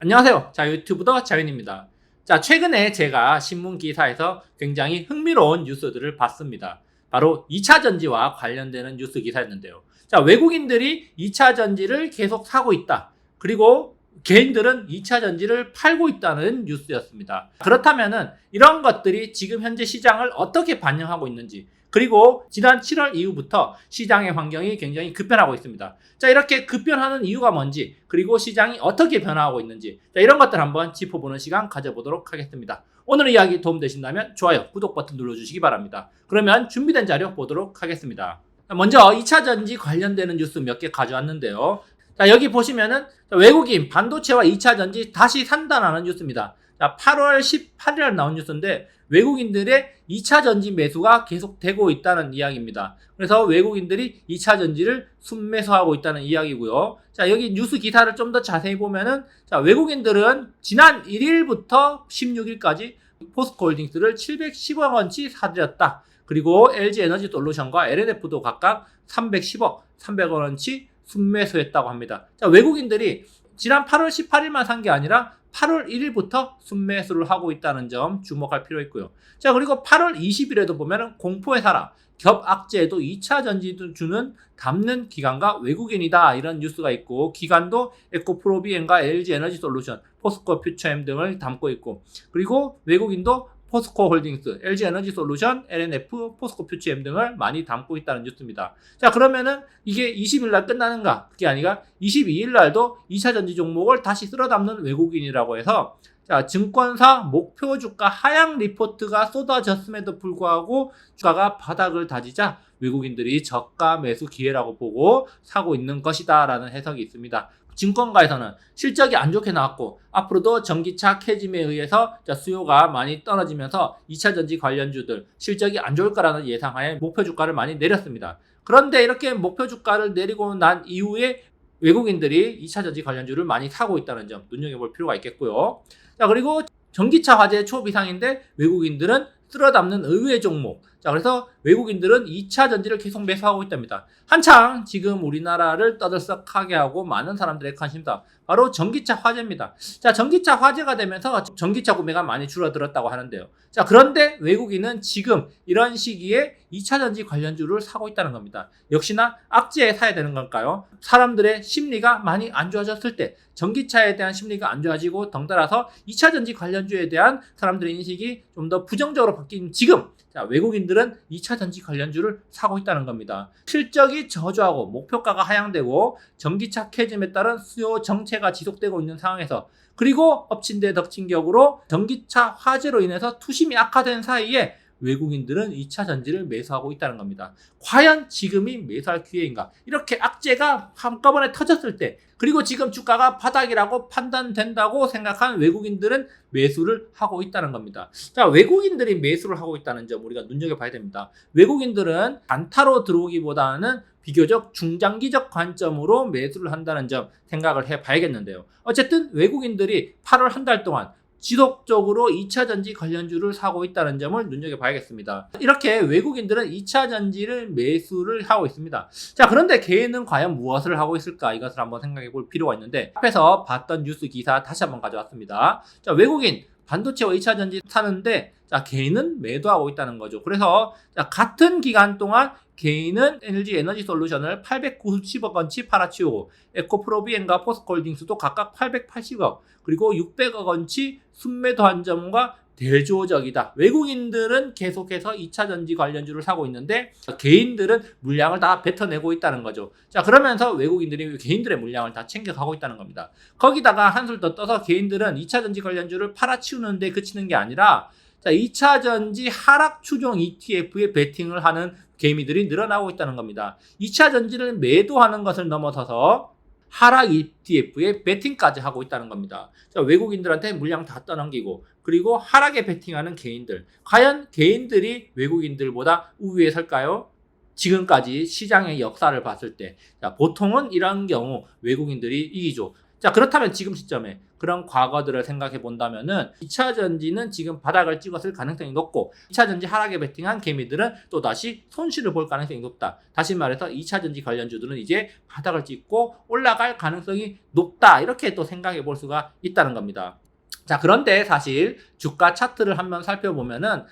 안녕하세요. 자, 유튜브더 자윤입니다. 자, 최근에 제가 신문 기사에서 굉장히 흥미로운 뉴스들을 봤습니다. 바로 2차 전지와 관련되는 뉴스 기사였는데요. 자, 외국인들이 2차 전지를 계속 사고 있다. 그리고 개인들은 2차 전지를 팔고 있다는 뉴스였습니다. 그렇다면은 이런 것들이 지금 현재 시장을 어떻게 반영하고 있는지, 그리고 지난 7월 이후부터 시장의 환경이 굉장히 급변하고 있습니다. 자, 이렇게 급변하는 이유가 뭔지, 그리고 시장이 어떻게 변화하고 있는지, 자, 이런 것들 한번 짚어보는 시간 가져보도록 하겠습니다. 오늘 이야기 도움되신다면 좋아요, 구독 버튼 눌러주시기 바랍니다. 그러면 준비된 자료 보도록 하겠습니다. 먼저 2차 전지 관련되는 뉴스 몇 개 가져왔는데요. 자, 여기 보시면은 외국인 반도체와 2차 전지 다시 산다라는 뉴스입니다. 자, 8월 18일 나온 뉴스인데 외국인들의 2차 전지 매수가 계속되고 있다는 이야기입니다. 그래서 외국인들이 2차 전지를 순매수하고 있다는 이야기고요. 자, 여기 뉴스 기사를 좀 더 자세히 보면은, 자, 외국인들은 지난 1일부터 16일까지 포스코홀딩스를 710억 원치 사들였다. 그리고 LG에너지솔루션과 LNF도 각각 310억, 300억 원치 순매수했다고 합니다. 자, 외국인들이 지난 8월 18일만 산 게 아니라 8월 1일부터 순매수를 하고 있다는 점 주목할 필요 있고요. 자, 그리고 8월 20일에도 보면은 공포에 살아 겹악재에도 2차 전지주는 담는 기관과 외국인이다, 이런 뉴스가 있고, 기관도 에코프로비엔과 LG에너지솔루션, 포스코퓨처엠 등을 담고 있고, 그리고 외국인도 포스코홀딩스, LG에너지솔루션, LNF, 포스코퓨처엠 등을 많이 담고 있다는 뉴스입니다. 자, 그러면은 이게 20일날 끝나는가? 그게 아니라 22일날도 2차 전지 종목을 다시 쓸어담는 외국인이라고 해서, 자, 증권사 목표 주가 하향 리포트가 쏟아졌음에도 불구하고 주가가 바닥을 다지자 외국인들이 저가 매수 기회라고 보고 사고 있는 것이다 라는 해석이 있습니다. 증권가에서는 실적이 안 좋게 나왔고 앞으로도 전기차 캐즘에 의해서 수요가 많이 떨어지면서 2차 전지 관련주들 실적이 안 좋을 거라는 예상하에 목표 주가를 많이 내렸습니다. 그런데 이렇게 목표 주가를 내리고 난 이후에 외국인들이 2차 전지 관련주를 많이 사고 있다는 점 눈여겨볼 필요가 있겠고요. 자, 그리고 전기차 화재 초비상인데 외국인들은 쓸어담는 의외 종목. 자, 그래서 외국인들은 2차 전지를 계속 매수하고 있답니다. 한창 지금 우리나라를 떠들썩하게 하고 많은 사람들의 관심사, 바로 전기차 화재입니다. 자, 전기차 화재가 되면서 전기차 구매가 많이 줄어들었다고 하는데요. 자, 그런데 외국인은 지금 이런 시기에 2차 전지 관련주를 사고 있다는 겁니다. 역시나 악재에 사야 되는 걸까요? 사람들의 심리가 많이 안 좋아졌을 때 전기차에 대한 심리가 안 좋아지고 덩달아서 2차 전지 관련주에 대한 사람들의 인식이 좀 더 부정적으로 바뀐 지금, 자, 외국인들은 2차 전지 관련주를 사고 있다는 겁니다. 실적이 저조하고 목표가가 하향되고 전기차 캐즘에 따른 수요 정체가 지속되고 있는 상황에서, 그리고 엎친 데 덮친 격으로 전기차 화재로 인해서 투심이 악화된 사이에 외국인들은 2차 전지를 매수하고 있다는 겁니다. 과연 지금이 매수할 기회인가? 이렇게 악재가 한꺼번에 터졌을 때, 그리고 지금 주가가 바닥이라고 판단된다고 생각한 외국인들은 매수를 하고 있다는 겁니다. 자, 외국인들이 매수를 하고 있다는 점 우리가 눈여겨봐야 됩니다. 외국인들은 단타로 들어오기보다는 비교적 중장기적 관점으로 매수를 한다는 점 생각을 해봐야겠는데요. 어쨌든 외국인들이 8월 한 달 동안 지속적으로 2차 전지 관련주를 사고 있다는 점을 눈여겨봐야겠습니다. 이렇게 외국인들은 2차 전지를 매수를 하고 있습니다. 자, 그런데 개인은 과연 무엇을 하고 있을까? 이것을 한번 생각해 볼 필요가 있는데, 앞에서 봤던 뉴스 기사 다시 한번 가져왔습니다. 자, 외국인 반도체와 2차 전지 사는데, 자, 개인은 매도하고 있다는 거죠. 그래서 자, 같은 기간 동안 개인은 LG 에너지 솔루션을 890억 원치 팔아치우고, 에코프로비엔과 포스코홀딩스도 각각 880억, 그리고 600억 원치 순매도한 점과 대조적이다. 외국인들은 계속해서 2차 전지 관련주를 사고 있는데 개인들은 물량을 다 뱉어내고 있다는 거죠. 자, 그러면서 외국인들이 개인들의 물량을 다 챙겨가고 있다는 겁니다. 거기다가 한술 더 떠서 개인들은 2차 전지 관련주를 팔아치우는데 그치는 게 아니라, 자, 2차 전지 하락 추종 ETF에 베팅을 하는 개미들이 늘어나고 있다는 겁니다. 2차 전지를 매도하는 것을 넘어서서 하락 ETF에 베팅까지 하고 있다는 겁니다. 자, 외국인들한테 물량 다 떠넘기고, 그리고 하락에 베팅하는 개인들, 과연 개인들이 외국인들보다 우위에 설까요? 지금까지 시장의 역사를 봤을 때, 자, 보통은 이런 경우 외국인들이 이기죠. 자, 그렇다면 지금 시점에 그런 과거들을 생각해 본다면은 2차 전지는 지금 바닥을 찍었을 가능성이 높고 2차 전지 하락에 베팅한 개미들은 또 다시 손실을 볼 가능성이 높다. 다시 말해서 2차 전지 관련주들은 이제 바닥을 찍고 올라갈 가능성이 높다. 이렇게 또 생각해 볼 수가 있다는 겁니다. 자, 그런데 사실 주가 차트를 한번 살펴보면은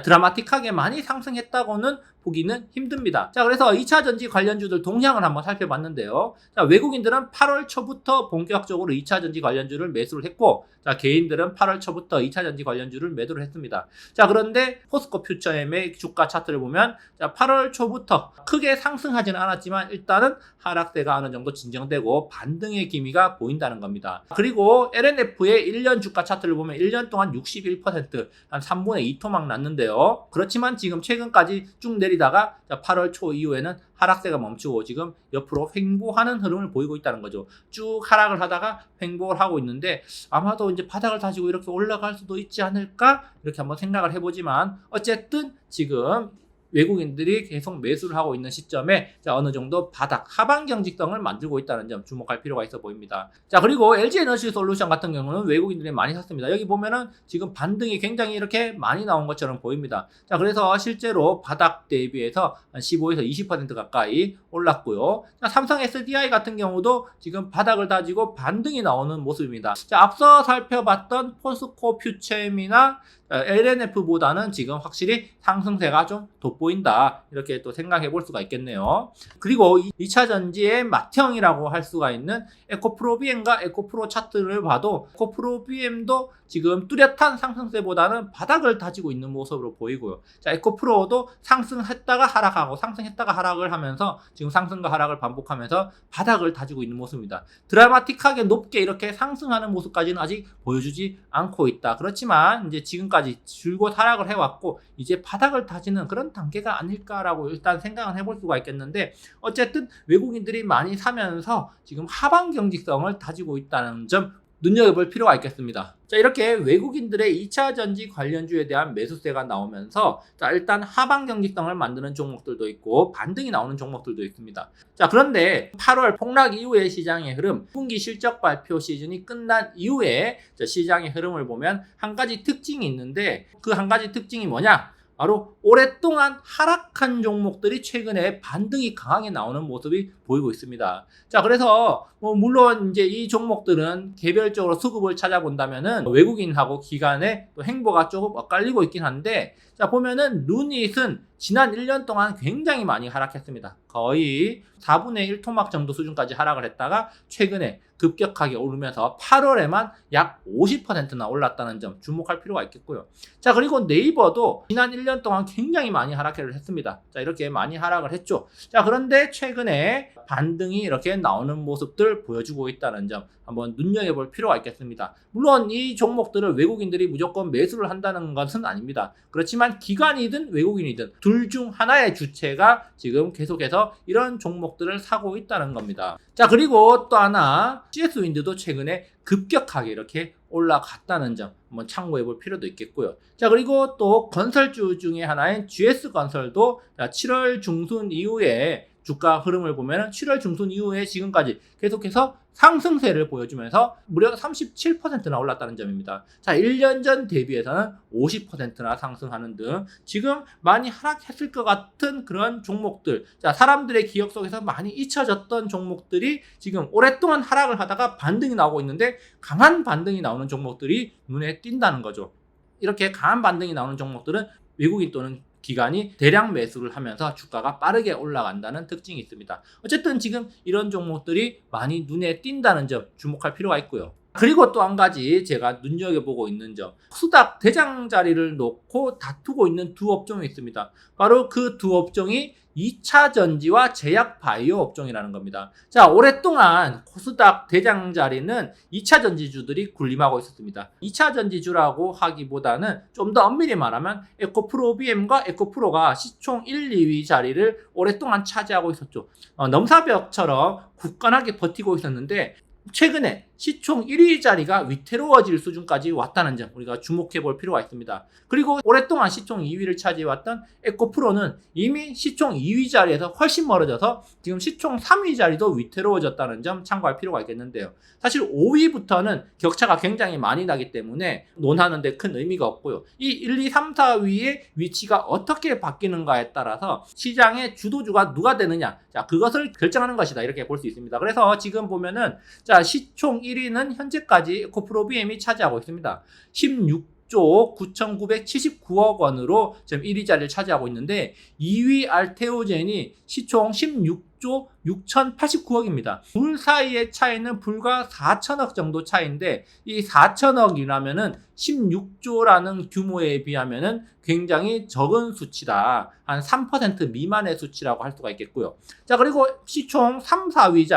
드라마틱하게 많이 상승했다고는 보기는 힘듭니다. 자, 그래서 2차 전지 관련주들 동향을 한번 살펴봤는데요. 자, 외국인들은 8월 초부터 본격적으로 2차 전지 관련주를 매수를 했고, 자, 개인들은 8월 초부터 2차 전지 관련주를 매도를 했습니다. 자, 그런데 포스코 퓨처엠의 주가 차트를 보면, 자, 8월 초부터 크게 상승하지는 않았지만 일단은 하락세가 어느 정도 진정되고 반등의 기미가 보인다는 겁니다. 그리고 LNF의 1년 주가 차트를 보면 1년 동안 61%, 한 3분의 2 토막 났는데요. 그렇지만 지금 최근까지 쭉 내리다가 8월 초 이후에는 하락세가 멈추고 지금 옆으로 횡보하는 흐름을 보이고 있다는 거죠. 쭉 하락을 하다가 횡보를 하고 있는데 아마도 이제 바닥을 다지고 이렇게 올라갈 수도 있지 않을까? 이렇게 한번 생각을 해보지만 어쨌든 지금 외국인들이 계속 매수를 하고 있는 시점에 어느 정도 바닥 하방 경직성을 만들고 있다는 점 주목할 필요가 있어 보입니다. 자, 그리고 LG에너지 솔루션 같은 경우는 외국인들이 많이 샀습니다. 여기 보면은 지금 반등이 굉장히 이렇게 많이 나온 것처럼 보입니다. 자, 그래서 실제로 바닥 대비해서 한 15에서 20% 가까이 올랐고요. 자, 삼성 SDI 같은 경우도 지금 바닥을 다지고 반등이 나오는 모습입니다. 자, 앞서 살펴봤던 포스코 퓨처엠이나 LNF보다는 지금 확실히 상승세가 좀 돋보인다. 이렇게 또 생각해 볼 수가 있겠네요. 그리고 2차 전지의 맏형이라고 할 수가 있는 에코프로비엠과 에코프로 차트를 봐도 에코프로비엠도 지금 뚜렷한 상승세보다는 바닥을 다지고 있는 모습으로 보이고요. 자, 에코프로도 상승했다가 하락하고 상승했다가 하락을 하면서 지금 상승과 하락을 반복하면서 바닥을 다지고 있는 모습입니다. 드라마틱하게 높게 이렇게 상승하는 모습까지는 아직 보여주지 않고 있다. 그렇지만 이제 지금까지 줄곧 하락을 해왔고 이제 바닥을 다지는 그런 단계가 아닐까라고 일단 생각은 해볼 수가 있겠는데 어쨌든 외국인들이 많이 사면서 지금 하방 경직성을 다지고 있다는 점 눈여겨볼 필요가 있겠습니다. 자, 이렇게 외국인들의 2차 전지 관련주에 대한 매수세가 나오면서 자, 일단 하방 경직성을 만드는 종목들도 있고 반등이 나오는 종목들도 있습니다. 자, 그런데 8월 폭락 이후의 시장의 흐름, 분기 실적 발표 시즌이 끝난 이후에 시장의 흐름을 보면 한 가지 특징이 있는데 그 한 가지 특징이 뭐냐? 바로 오랫동안 하락한 종목들이 최근에 반등이 강하게 나오는 모습이 보이고 있습니다. 자, 그래서 물론 이제 이 종목들은 개별적으로 수급을 찾아본다면은 외국인하고 기관의 또 행보가 조금 엇갈리고 있긴 한데 자, 보면은 루닛은 지난 1년 동안 굉장히 많이 하락했습니다. 거의 4분의 1 토막 정도 수준까지 하락을 했다가 최근에 급격하게 오르면서 8월에만 약 50%나 올랐다는 점 주목할 필요가 있겠고요. 자, 그리고 네이버도 지난 1년 동안 굉장히 많이 하락을 했습니다. 자, 이렇게 많이 하락을 했죠. 자, 그런데 최근에 반등이 이렇게 나오는 모습들 보여주고 있다는 점 한번 눈여겨볼 필요가 있겠습니다. 물론 이 종목들을 외국인들이 무조건 매수를 한다는 것은 아닙니다. 그렇지만 기관이든 외국인이든 둘 중 하나의 주체가 지금 계속해서 이런 종목들을 사고 있다는 겁니다. 자, 그리고 또 하나 CS윈드도 최근에 급격하게 이렇게 올라갔다는 점 한번 참고해 볼 필요도 있겠고요. 자, 그리고 또 건설주 중에 하나인 GS건설도 7월 중순 이후에 주가 흐름을 보면 7월 중순 이후에 지금까지 계속해서 상승세를 보여주면서 무려 37%나 올랐다는 점입니다. 자, 1년 전 대비해서는 50%나 상승하는 등 지금 많이 하락했을 것 같은 그런 종목들, 자, 사람들의 기억 속에서 많이 잊혀졌던 종목들이 지금 오랫동안 하락을 하다가 반등이 나오고 있는데 강한 반등이 나오는 종목들이 눈에 띈다는 거죠. 이렇게 강한 반등이 나오는 종목들은 외국인 또는 기관이 대량 매수를 하면서 주가가 빠르게 올라간다는 특징이 있습니다. 어쨌든 지금 이런 종목들이 많이 눈에 띈다는 점 주목할 필요가 있고요. 그리고 또 한 가지 제가 눈여겨보고 있는 점, 코스닥 대장 자리를 놓고 다투고 있는 두 업종이 있습니다. 바로 그 두 업종이 2차 전지와 제약 바이오 업종이라는 겁니다. 자, 오랫동안 코스닥 대장 자리는 2차 전지주들이 군림하고 있었습니다. 2차 전지주라고 하기보다는 좀 더 엄밀히 말하면 에코프로비엠과 에코프로가 시총 1, 2위 자리를 오랫동안 차지하고 있었죠. 넘사벽처럼 굳건하게 버티고 있었는데 최근에 시총 1위 자리가 위태로워질 수준까지 왔다는 점 우리가 주목해 볼 필요가 있습니다. 그리고 오랫동안 시총 2위를 차지해왔던 에코프로는 이미 시총 2위 자리에서 훨씬 멀어져서 지금 시총 3위 자리도 위태로워졌다는 점 참고할 필요가 있겠는데요. 사실 5위부터는 격차가 굉장히 많이 나기 때문에 논하는 데 큰 의미가 없고요. 이 1, 2, 3, 4위의 위치가 어떻게 바뀌는가에 따라서 시장의 주도주가 누가 되느냐, 자, 그것을 결정하는 것이다. 이렇게 볼 수 있습니다. 그래서 지금 보면은, 자, 시총 1위는 현재까지 에코프로 BM이 차지하고 있습니다. 16조 9,979억 원으로 지금 1위 자리를 차지하고 있는데, 2위 알테오젠이 시총 16조 6,089억입니다. 둘 사이의 차이는 불과 4천억 정도 차이인데, 이 4천억이라면은 16조라는 규모에 비하면은 굉장히 적은 수치다. 한 3% 미만의 수치라고 할 수가 있겠고요. 자, 그리고 시총 3위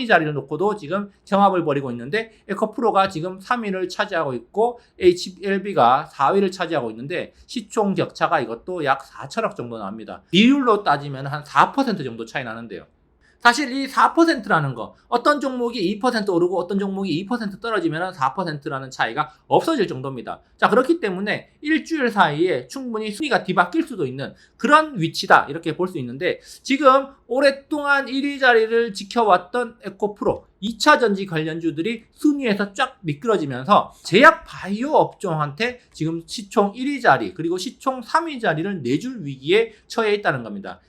자리를 놓고도 지금 경합을 벌이고 있는데, 에코프로가 지금 3위를 차지하고 있고, HLB가 4위를 차지하고 있는데, 시총 격차가 이것도 약 4천억 정도 납니다. 비율로 따지면 한 4% 정도 차이 나는데요. 사실 이 4%라는 거, 어떤 종목이 2% 오르고 어떤 종목이 2% 떨어지면 4%라는 차이가 없어질 정도입니다. 자, 그렇기 때문에 일주일 사이에 충분히 순위가 뒤바뀔 수도 있는 그런 위치다. 이렇게 볼 수 있는데, 지금 오랫동안 1위 자리를 지켜왔던 에코프로, 2차 전지 관련주들이 순위에서 쫙 미끄러지면서 제약 바이오 업종한테 지금 시총 1위 자리, 그리고 시총 3위 자리를 내줄 위기에 처해 있다는 겁니다.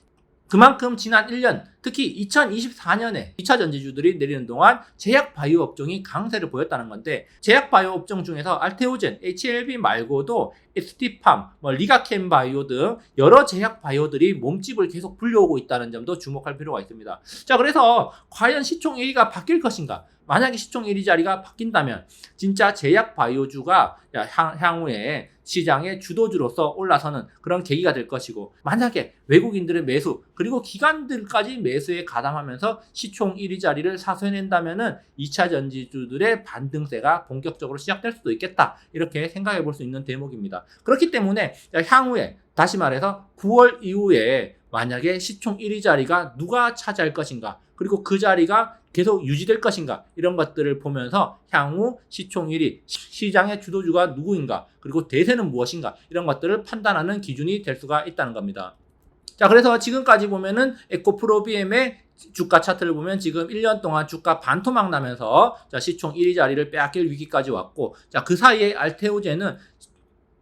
그만큼 지난 1년, 특히 2024년에 2차 전지주들이 내리는 동안 제약 바이오 업종이 강세를 보였다는 건데, 제약 바이오 업종 중에서 알테오젠, HLB 말고도 ST팜, 리가캠 바이오 등 여러 제약 바이오들이 몸집을 계속 불려오고 있다는 점도 주목할 필요가 있습니다. 자, 그래서 과연 시총 1위가 바뀔 것인가? 만약에 시총 1위 자리가 바뀐다면 진짜 제약 바이오주가 향후에 시장의 주도주로서 올라서는 그런 계기가 될 것이고, 만약에 외국인들의 매수 그리고 기관들까지 매수에 가담하면서 시총 1위 자리를 사수해낸다면은 2차 전지주들의 반등세가 본격적으로 시작될 수도 있겠다. 이렇게 생각해 볼 수 있는 대목입니다. 그렇기 때문에 향후에 다시 말해서 9월 이후에 만약에 시총 1위 자리가 누가 차지할 것인가, 그리고 그 자리가 계속 유지될 것인가, 이런 것들을 보면서 향후 시총 1위, 시장의 주도주가 누구인가, 그리고 대세는 무엇인가, 이런 것들을 판단하는 기준이 될 수가 있다는 겁니다. 자, 그래서 지금까지 보면은 에코프로 BM의 주가 차트를 보면 지금 1년 동안 주가 반토막 나면서, 자, 시총 1위 자리를 빼앗길 위기까지 왔고, 자, 그 사이에 알테오젠은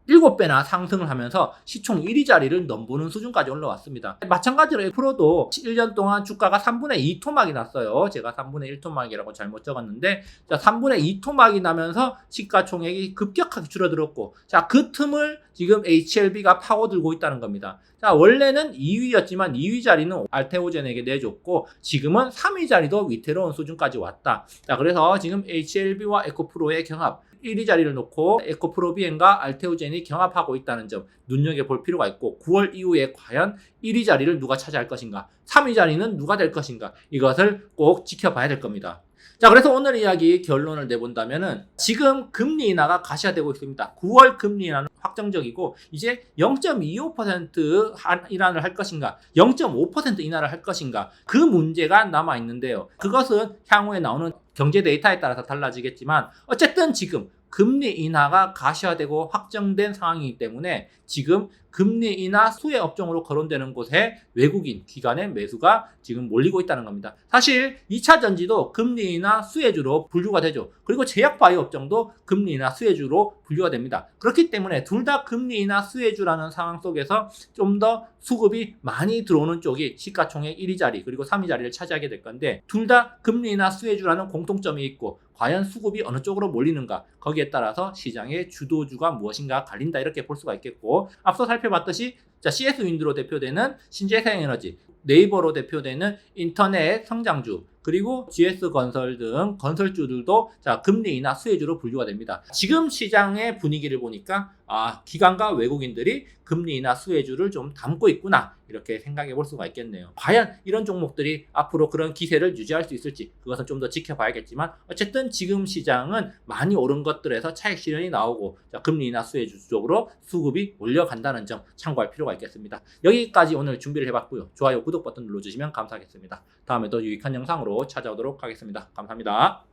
7배나 상승을 하면서 시총 1위 자리를 넘보는 수준까지 올라왔습니다. 마찬가지로 에코프로도 1년 동안 주가가 3분의 2 토막이 났어요. 제가 3분의 1 토막이라고 잘못 적었는데, 자, 3분의 2 토막이 나면서 시가총액이 급격하게 줄어들었고, 자, 그 틈을 지금 HLB가 파고들고 있다는 겁니다. 자, 원래는 2위였지만 2위 자리는 알테오젠에게 내줬고, 지금은 3위 자리도 위태로운 수준까지 왔다. 자, 그래서 지금 HLB와 에코프로의 경합, 1위 자리를 놓고 에코프로 BM과 알테오젠이 경합하고 있다는 점 눈여겨볼 필요가 있고, 9월 이후에 과연 1위 자리를 누가 차지할 것인가, 3위 자리는 누가 될 것인가, 이것을 꼭 지켜봐야 될 겁니다. 자, 그래서 오늘 이야기 결론을 내본다면은, 지금 금리 인하가 가시화되고 있습니다. 9월 금리 인하는 확정적이고, 이제 0.25% 인하를 할 것인가, 0.5% 인하를 할 것인가, 그 문제가 남아 있는데요. 그것은 향후에 나오는 경제 데이터에 따라서 달라지겠지만, 어쨌든 지금 금리 인하가 가시화되고 확정된 상황이기 때문에 지금 금리 인하 수혜 업종으로 거론되는 곳에 외국인 기관의 매수가 지금 몰리고 있다는 겁니다. 사실 2차 전지도 금리 인하 수혜주로 분류가 되죠. 그리고 제약 바이오 업종도 금리 인하 수혜주로 분류가 됩니다. 그렇기 때문에 둘 다 금리 인하 수혜주라는 상황 속에서 좀 더 수급이 많이 들어오는 쪽이 시가총액 1위 자리 그리고 3위 자리를 차지하게 될 건데, 둘 다 금리 인하 수혜주라는 공통점이 있고, 과연 수급이 어느 쪽으로 몰리는가, 거기에 따라서 시장의 주도주가 무엇인가 갈린다, 이렇게 볼 수가 있겠고, 앞서 살펴봤듯이 자, CS 윈드로 대표되는 신재생에너지, 네이버로 대표되는 인터넷 성장주, 그리고 GS건설 등 건설주들도 자, 금리 인하 수혜주로 분류가 됩니다. 지금 시장의 분위기를 보니까 기관과 외국인들이 금리 인하 수혜주를 좀 담고 있구나, 이렇게 생각해 볼 수가 있겠네요. 과연 이런 종목들이 앞으로 그런 기세를 유지할 수 있을지, 그것은 좀 더 지켜봐야겠지만, 어쨌든 지금 시장은 많이 오른 것들에서 차익 실현이 나오고, 자, 금리 인하 수혜주 쪽으로 수급이 올려간다는 점 참고할 필요가 있겠습니다. 여기까지 오늘 준비를 해봤고요. 좋아요, 구독 버튼 눌러주시면 감사하겠습니다. 다음에 더 유익한 영상으로 찾아오도록 하겠습니다. 감사합니다.